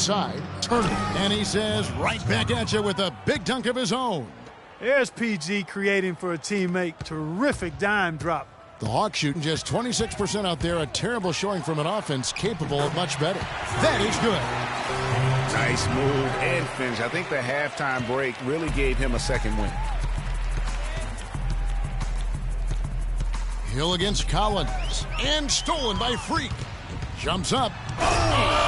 side. Turner. And he says right back at you with a big dunk of his own. There's PG creating for a teammate. Terrific dime drop. The Hawks shooting just 26% out there. A terrible showing from an offense capable of much better. That is good. Nice move and finish. I think the halftime break really gave him a second win. Hill against Collins. And stolen by Freak. Jumps up. Oh!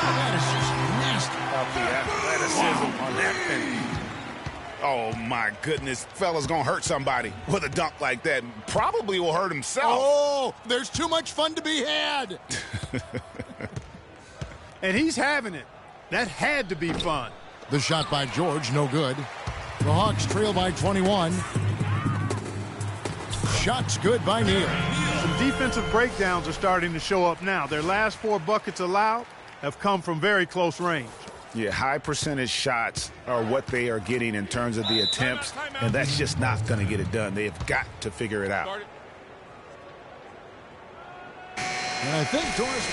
That is just nasty. The athleticism on that finish. Oh, my goodness. Fella's going to hurt somebody with a dunk like that. Probably will hurt himself. Oh, there's too much fun to be had. And he's having it. That had to be fun. The shot by George, no good. The Hawks trail by 21. Shot's good by Neal. Some defensive breakdowns are starting to show up now. Their last 4 buckets allowed have come from very close range. Yeah, high percentage shots are what they are getting in terms of the attempts, and that's just not going to get it done. They've got to figure it out. And I think Doris.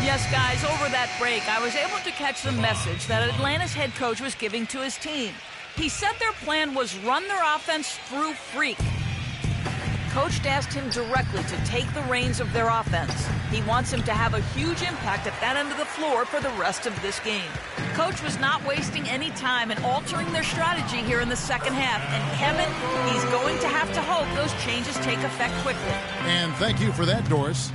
Yes, guys, over that break, I was able to catch the message that Atlanta's head coach was giving to his team. He said their plan was run their offense through Freak. Coach asked him directly to take the reins of their offense. He wants him to have a huge impact at that end of the floor for the rest of this game. Coach was not wasting any time in altering their strategy here in the second half. And Kevin, he's going to have to hope those changes take effect quickly. And thank you for that, Doris.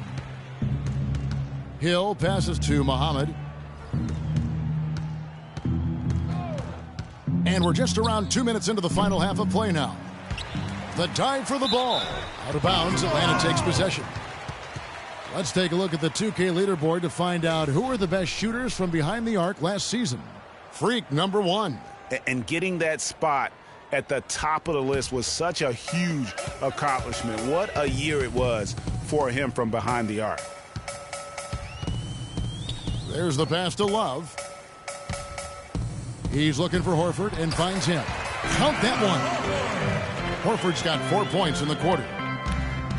Hill passes to Muhammad. And we're just around 2 minutes into the final half of play now. The dive for the ball. Out of bounds, Atlanta takes possession. Let's take a look at the 2K leaderboard to find out who are the best shooters from behind the arc last season. Freak, number 1. And getting that spot at the top of the list was such a huge accomplishment. What a year it was for him from behind the arc. There's the pass to Love. He's looking for Horford and finds him. Count that one. Horford's got 4 points in the quarter.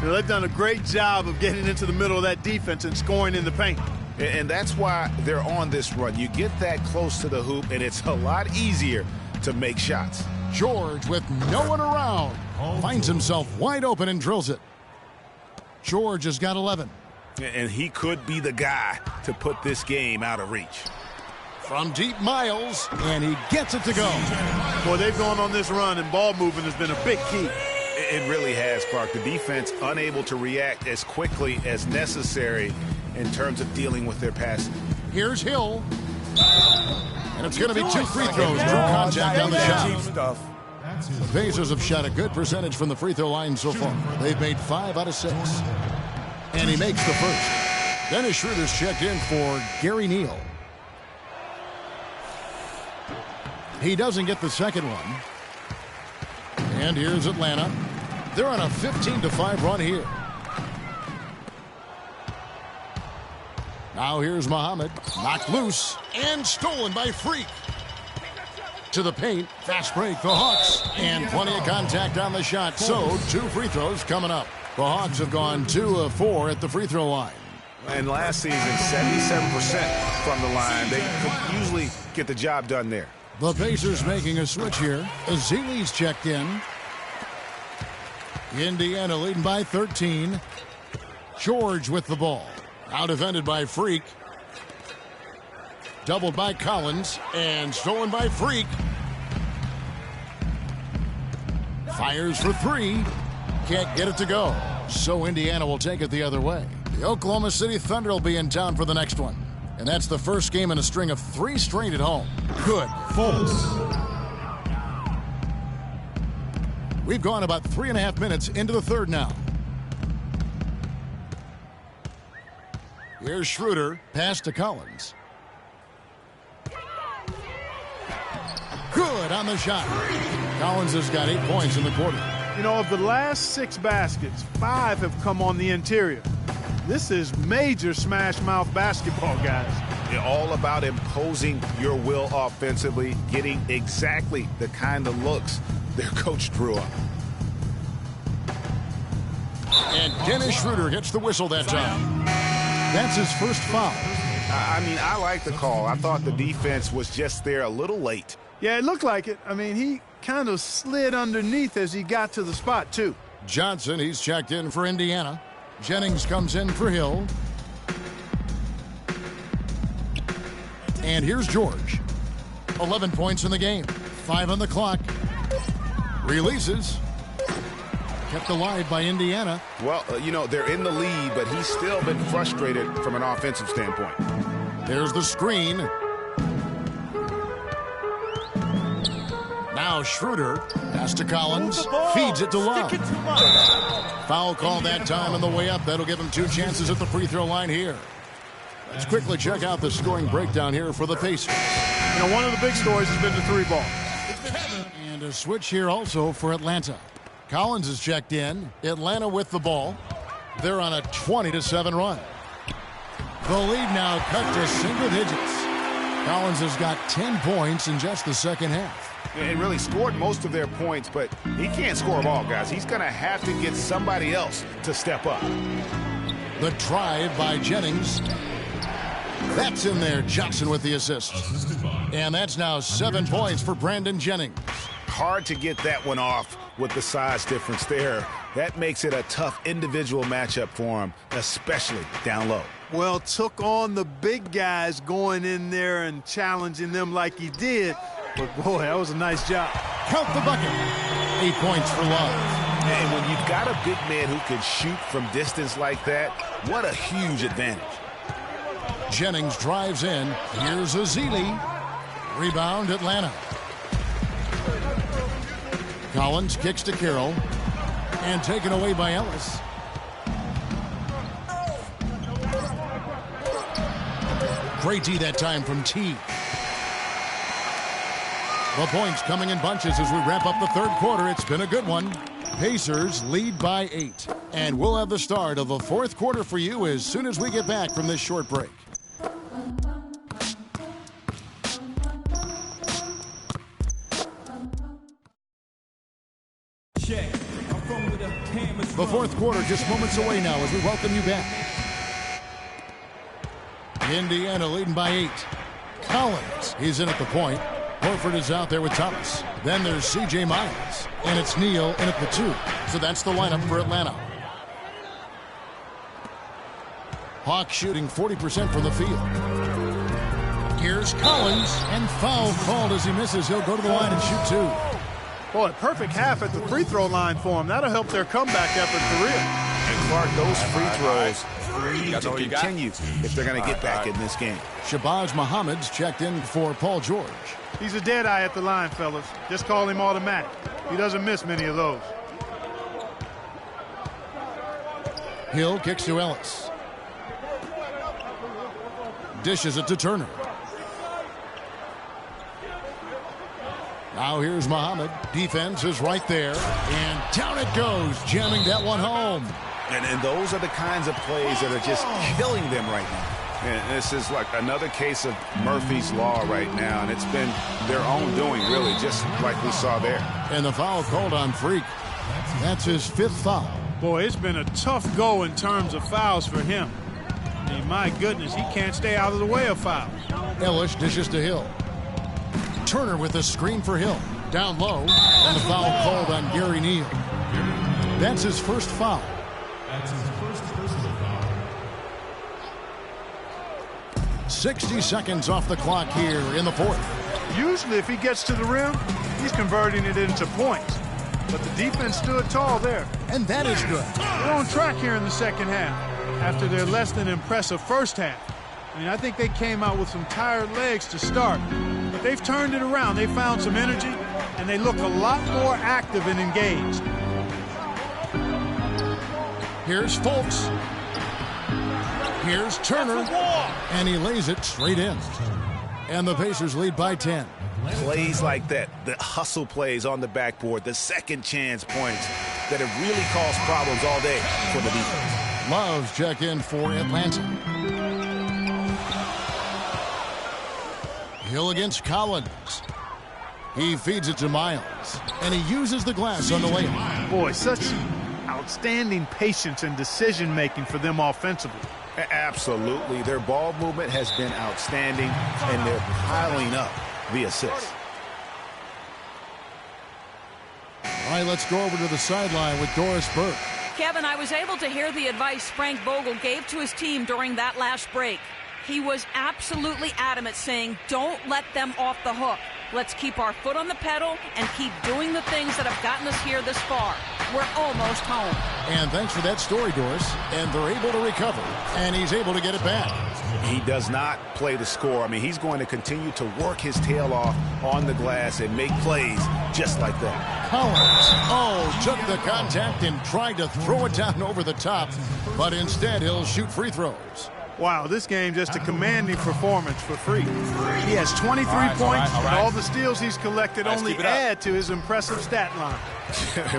So they've done a great job of getting into the middle of that defense and scoring in the paint. And that's why they're on this run. You get that close to the hoop, and it's a lot easier to make shots. George with no one around. Finds himself wide open and drills it. George has got 11. And he could be the guy to put this game out of reach. From deep, Miles, and he gets it to go. Boy, they've gone on this run, and ball movement has been a big key. It really has, Clark. The defense unable to react as quickly as necessary in terms of dealing with their passing. Here's Hill. And it's going to be 2 free throws. Drew contact on the shot. The Pacers have shot a good percentage from the free throw line so far. They've made 5 out of 6. And he makes the first. Dennis Schroeder's checked in for Gary Neal. He doesn't get the second one. And here's Atlanta. They're on a 15-5 run here. Now here's Muhammad. Knocked loose and stolen by Freak. To the paint. Fast break, the Hawks. And plenty of contact on the shot. So 2 free throws coming up. The Hawks have gone 2 of 4 at the free throw line. And last season, 77% from the line. They could usually get the job done there. The Pacers making a switch here. Azili's checked in. Indiana leading by 13. George with the ball. Now defended by Freak. Doubled by Collins. And stolen by Freak. Fires for 3. Can't get it to go. So Indiana will take it the other way. The Oklahoma City Thunder will be in town for the next one. And that's the first game in a string of 3 straight at home. Good. False. We've gone about 3.5 minutes into the third now. Here's Schroeder. Pass to Collins. Good on the shot. Collins has got 8 points in the quarter. You know, of the last 6 baskets, 5 have come on the interior. This is major smash-mouth basketball, guys. It's all about imposing your will offensively, getting exactly the kind of looks their coach drew up. And Dennis Schroeder gets the whistle that time. That's his first foul. I mean, I like the call. I thought the defense was just there a little late. Yeah, it looked like it. I mean, he kind of slid underneath as he got to the spot, too. Johnson, he's checked in for Indiana. Jennings comes in for Hill. And here's George. 11 points in the game. 5 on the clock. Releases. Kept alive by Indiana. Well, you know, they're in the lead, but he's still been frustrated from an offensive standpoint. There's the screen. Now Schroeder. Pass to Collins. Feeds it to Love. Foul call that time on the way up. That'll give him 2 chances at the free throw line here. Let's quickly check out the scoring breakdown here for the Pacers. You know, one of the big stories has been the 3-ball. And a switch here also for Atlanta. Collins is checked in. Atlanta with the ball. They're on a 20-7 run. The lead now cut to single digits. Collins has got 10 points in just the second half. He really scored most of their points, but he can't score them all, guys. He's going to have to get somebody else to step up. The drive by Jennings. That's in there. Johnson with the assist. And that's now 7 points for Brandon Jennings. Hard to get that one off with the size difference there. That makes it a tough individual matchup for him, especially down low. Well, took on the big guys going in there and challenging them like he did. But, boy, that was a nice job. Count the bucket. 8 points for Love. And when you've got a big man who can shoot from distance like that, what a huge advantage. Jennings drives in. Here's Azili. Rebound, Atlanta. Collins kicks to Carroll. And taken away by Ellis. Great D that time from T. The points coming in bunches as we wrap up the third quarter. It's been a good one. Pacers lead by 8. And we'll have the start of the fourth quarter for you as soon as we get back from this short break. The fourth quarter just moments away now as we welcome you back. Indiana leading by 8. Collins, he's in at the point. Horford is out there with Thomas. Then there's C.J. Miles. And it's Neal in at the 2. So that's the lineup for Atlanta. Hawks shooting 40% from the field. Here's Collins. And foul called as he misses. He'll go to the line and shoot 2. Boy, perfect half at the free throw line for him. That'll help their comeback effort for real. And Clark, those free throws need to continue if they're going to get back in this game. Shabazz Muhammad's checked in for Paul George. He's a dead eye at the line, fellas. Just call him automatic. He doesn't miss many of those. Hill kicks to Ellis. Dishes it to Turner. Now here's Muhammad. Defense is right there. And down it goes, jamming that one home. And those are the kinds of plays that are just killing them right now. And this is like another case of Murphy's Law right now. And it's been their own doing, really, just like we saw there. And the foul called on Freak. That's his 5th foul. Boy, it's been a tough go in terms of fouls for him. I mean, my goodness, he can't stay out of the way of fouls. Ellis dishes to Hill. Turner with a screen for Hill. Down low. And the foul called on Gary Neal. That's his 1st foul. That's his first personal foul. 60 seconds off the clock here in the fourth. Usually if he gets to the rim, he's converting it into points. But the defense stood tall there. And that is good. They're on track here in the second half after their less than impressive first half. I mean, I think they came out with some tired legs to start. But they've turned it around. They found some energy, and they look a lot more active and engaged. Here's Fultz. Here's Turner. And he lays it straight in. And the Pacers lead by 10. Plays like that, the hustle plays on the backboard, the second chance points that have really caused problems all day for the defense. Love's check in for Atlanta. Hill against Collins. He feeds it to Miles. And he uses the glass on the layup. Boy, such outstanding patience and decision-making for them offensively. Absolutely. Their ball movement has been outstanding, and they're piling up the assists. All right, let's go over to the sideline with Doris Burke. Kevin, I was able to hear the advice Frank Vogel gave to his team during that last break. He was absolutely adamant, saying, don't let them off the hook. Let's keep our foot on the pedal and keep doing the things that have gotten us here this far. We're almost home. And thanks for that story, Doris. And they're able to recover, and he's able to get it back. He does not play the score. I mean, he's going to continue to work his tail off on the glass and make plays just like that. Collins, took the contact and tried to throw it down over the top, but instead he'll shoot free throws. Wow, this game just a commanding performance for Freak. He has 23 points, and all the steals he's collected only add to his impressive stat line.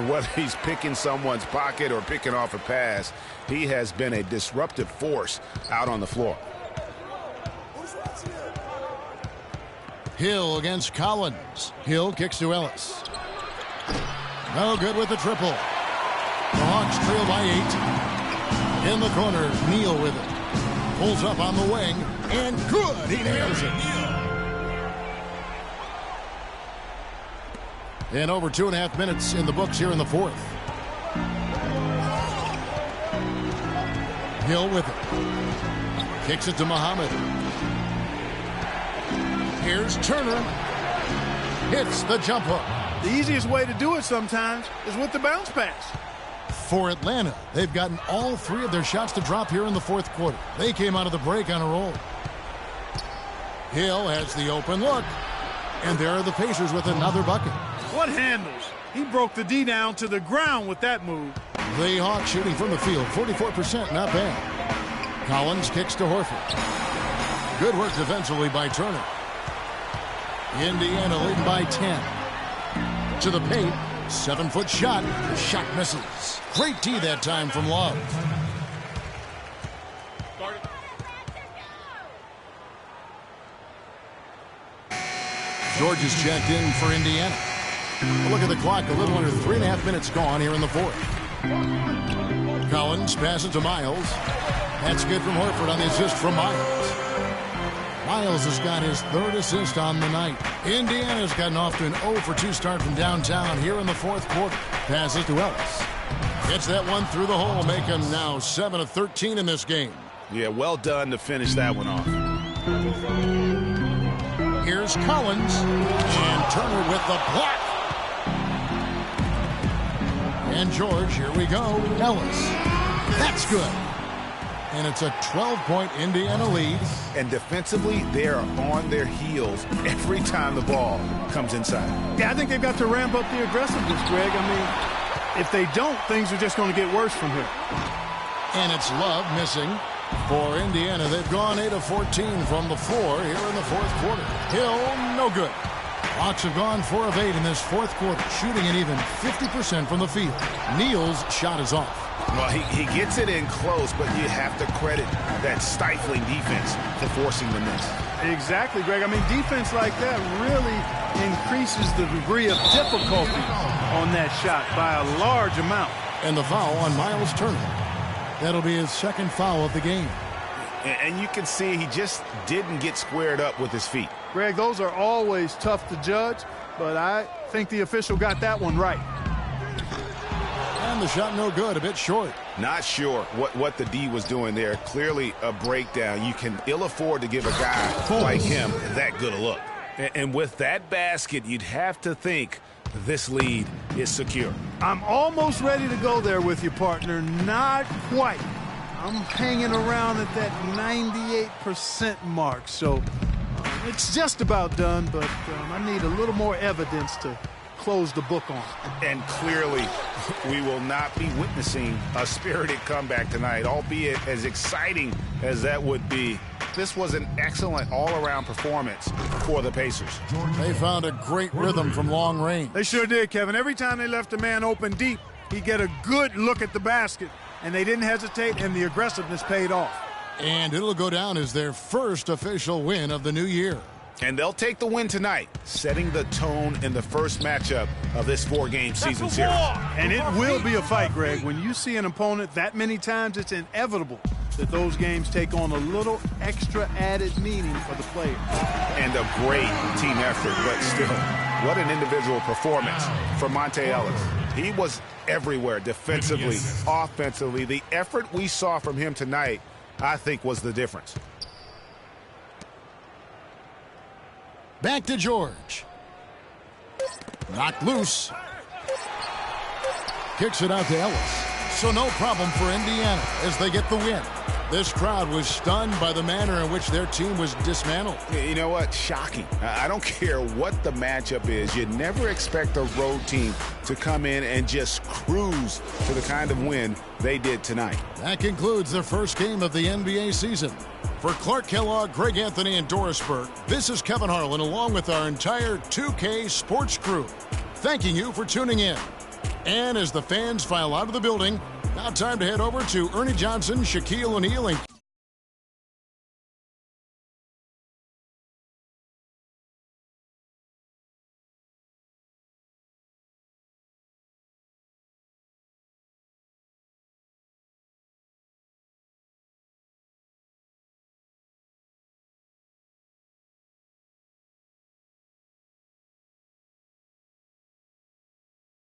Whether he's picking someone's pocket or picking off a pass, he has been a disruptive force out on the floor. Hill against Collins. Hill kicks to Ellis. No good with the triple. The Hawks trail by 8. In the corner, Neal with it. Pulls up on the wing, and good! He nails it. And over 2.5 minutes in the books here in the fourth. Hill with it. Kicks it to Muhammad. Here's Turner. Hits the jump hook. The easiest way to do it sometimes is with the bounce pass. For Atlanta, they've gotten all 3 of their shots to drop here in the fourth quarter. They came out of the break on a roll. Hill has the open look. And there are the Pacers with another bucket. What handles? He broke the D down to the ground with that move. The Hawks shooting from the field, 44%, not bad. Collins kicks to Horford. Good work defensively by Turner. Indiana leading by 10. To the paint. 7-foot shot. The shot misses. Great D that time from Love. George is checked in for Indiana. Look at the clock. A little under 3.5 minutes gone here in the fourth. Collins passes to Miles. That's good from Horford on the assist from Miles. Miles has got his 3rd assist on the night. Indiana's gotten off to an 0-for-2 start from downtown here in the fourth quarter. Passes to Ellis. Gets that one through the hole, make him now 7 of 13 in this game. Yeah, well done to finish that one off. Here's Collins. And Turner with the block. And George, here we go. Ellis. That's good. And it's a 12-point Indiana lead. And defensively, they are on their heels every time the ball comes inside. Yeah, I think they've got to ramp up the aggressiveness, Greg. I mean, if they don't, things are just going to get worse from here. And it's Love missing for Indiana. They've gone 8 of 14 from the floor here in the fourth quarter. Hill, no good. Hawks have gone 4 of 8 in this fourth quarter, shooting an even 50% from the field. Neal's shot is off. Well, he gets it in close, but you have to credit that stifling defense for forcing the miss. Exactly, Greg. I mean, defense like that really increases the degree of difficulty on that shot by a large amount. And the foul on Miles Turner. That'll be his 2nd foul of the game. And you can see he just didn't get squared up with his feet. Greg, those are always tough to judge, but I think the official got that one right. And the shot no good, a bit short. Not sure what the D was doing there. Clearly a breakdown. You can ill afford to give a guy like him that good a look. And with that basket, you'd have to think this lead is secure. I'm almost ready to go there with you, partner. Not quite. I'm hanging around at that 98% mark, so it's just about done, but I need a little more evidence to close the book on. And clearly, we will not be witnessing a spirited comeback tonight, albeit as exciting as that would be. This was an excellent all-around performance for the Pacers. They found a great rhythm from long range. They sure did, Kevin. Every time they left a man open deep, he'd get a good look at the basket, and they didn't hesitate, and the aggressiveness paid off. And it'll go down as their first official win of the new year. And they'll take the win tonight, setting the tone in the first matchup of this 4-game season series. And it will be a fight, Greg. When you see an opponent that many times, it's inevitable that those games take on a little extra added meaning for the players. And a great team effort, but still, what an individual performance for Monte Ellis. He was everywhere defensively, offensively. The effort we saw from him tonight, I think, was the difference. Back to George. Knocked loose. Kicks it out to Ellis. So no problem for Indiana as they get the win. This crowd was stunned by the manner in which their team was dismantled. You know what? Shocking. I don't care what the matchup is. You never expect a road team to come in and just cruise to the kind of win they did tonight. That concludes the first game of the NBA season. For Clark Kellogg, Greg Anthony, and Doris Burke, this is Kevin Harlan along with our entire 2K Sports crew, thanking you for tuning in. And as the fans file out of the building, now time to head over to Ernie Johnson, Shaquille O'Neal, and